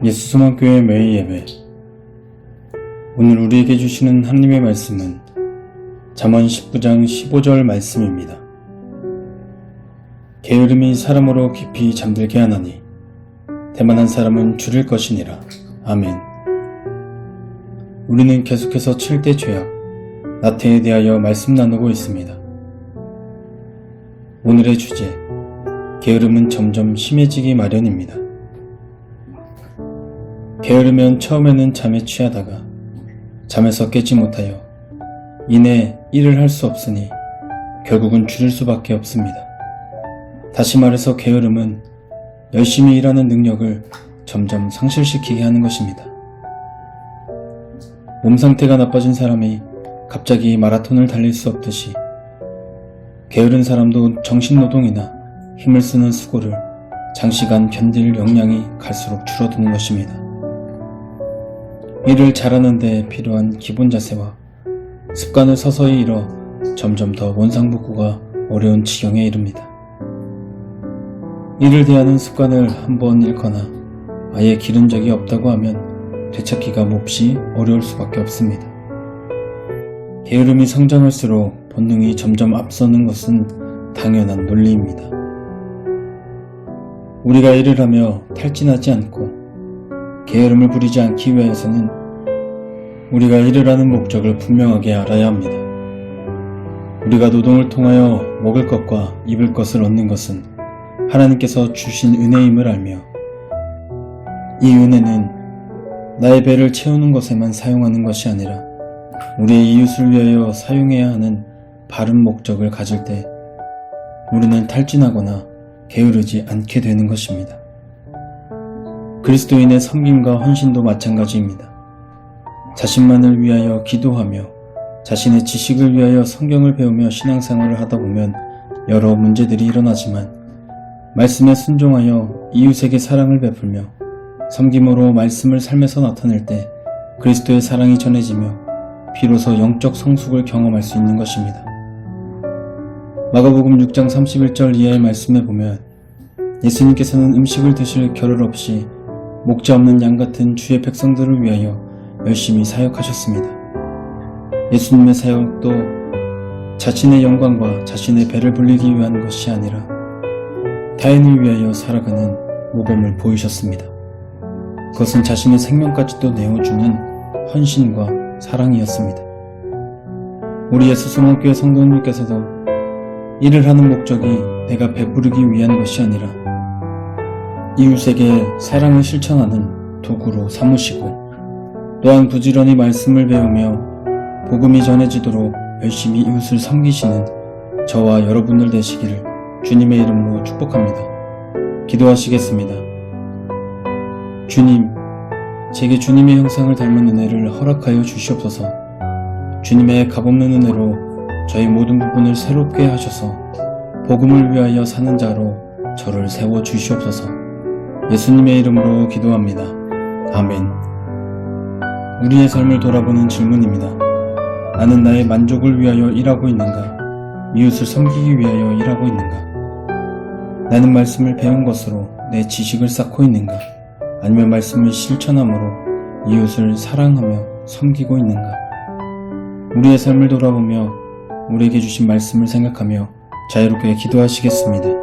예수소망교회 매일 예배. 오늘 우리에게 주시는 하나님의 말씀은 잠언 19장 15절 말씀입니다. 게으름이 사람으로 깊이 잠들게 하나니 대만한 사람은 줄일 것이니라. 아멘. 우리는 계속해서 7대 죄악, 나태에 대하여 말씀 나누고 있습니다. 오늘의 주제, 게으름은 점점 심해지기 마련입니다. 게으르면 처음에는 잠에 취하다가 잠에서 깨지 못하여 이내 일을 할 수 없으니 결국은 줄일 수밖에 없습니다. 다시 말해서 게으름은 열심히 일하는 능력을 점점 상실시키게 하는 것입니다. 몸 상태가 나빠진 사람이 갑자기 마라톤을 달릴 수 없듯이 게으른 사람도 정신노동이나 힘을 쓰는 수고를 장시간 견딜 역량이 갈수록 줄어드는 것입니다. 일을 잘하는 데 필요한 기본 자세와 습관을 서서히 잃어 점점 더 원상복구가 어려운 지경에 이릅니다. 일을 대하는 습관을 한번 잃거나 아예 기른 적이 없다고 하면 되찾기가 몹시 어려울 수밖에 없습니다. 게으름이 성장할수록 본능이 점점 앞서는 것은 당연한 논리입니다. 우리가 일을 하며 탈진하지 않고 게으름을 부리지 않기 위해서는 우리가 일을 하는 목적을 분명하게 알아야 합니다. 우리가 노동을 통하여 먹을 것과 입을 것을 얻는 것은 하나님께서 주신 은혜임을 알며 이 은혜는 나의 배를 채우는 것에만 사용하는 것이 아니라 우리의 이웃을 위하여 사용해야 하는 바른 목적을 가질 때 우리는 탈진하거나 게으르지 않게 되는 것입니다. 그리스도인의 섬김과 헌신도 마찬가지입니다. 자신만을 위하여 기도하며 자신의 지식을 위하여 성경을 배우며 신앙생활을 하다 보면 여러 문제들이 일어나지만 말씀에 순종하여 이웃에게 사랑을 베풀며 섬김으로 말씀을 삶에서 나타낼 때 그리스도의 사랑이 전해지며 비로소 영적 성숙을 경험할 수 있는 것입니다. 마가복음 6장 31절 이하의 말씀에 보면 예수님께서는 음식을 드실 겨를 없이 목자 없는 양 같은 주의 백성들을 위하여 열심히 사역하셨습니다. 예수님의 사역도 자신의 영광과 자신의 배를 불리기 위한 것이 아니라 타인을 위하여 살아가는 모범을 보이셨습니다. 그것은 자신의 생명까지도 내어주는 헌신과 사랑이었습니다. 우리 예수소망교회 성도님께서도 일을 하는 목적이 내가 베푸르기 위한 것이 아니라 이웃에게 사랑을 실천하는 도구로 삼으시고 또한 부지런히 말씀을 배우며 복음이 전해지도록 열심히 이웃을 섬기시는 저와 여러분들 되시기를 주님의 이름으로 축복합니다. 기도하시겠습니다. 주님, 제게 주님의 형상을 닮은 은혜를 허락하여 주시옵소서. 주님의 값없는 은혜로 저희 모든 부분을 새롭게 하셔서 복음을 위하여 사는 자로 저를 세워 주시옵소서. 예수님의 이름으로 기도합니다. 아멘. 우리의 삶을 돌아보는 질문입니다. 나는 나의 만족을 위하여 일하고 있는가? 이웃을 섬기기 위하여 일하고 있는가? 나는 말씀을 배운 것으로 내 지식을 쌓고 있는가? 아니면 말씀을 실천함으로 이웃을 사랑하며 섬기고 있는가? 우리의 삶을 돌아보며 우리에게 주신 말씀을 생각하며 자유롭게 기도하시겠습니다.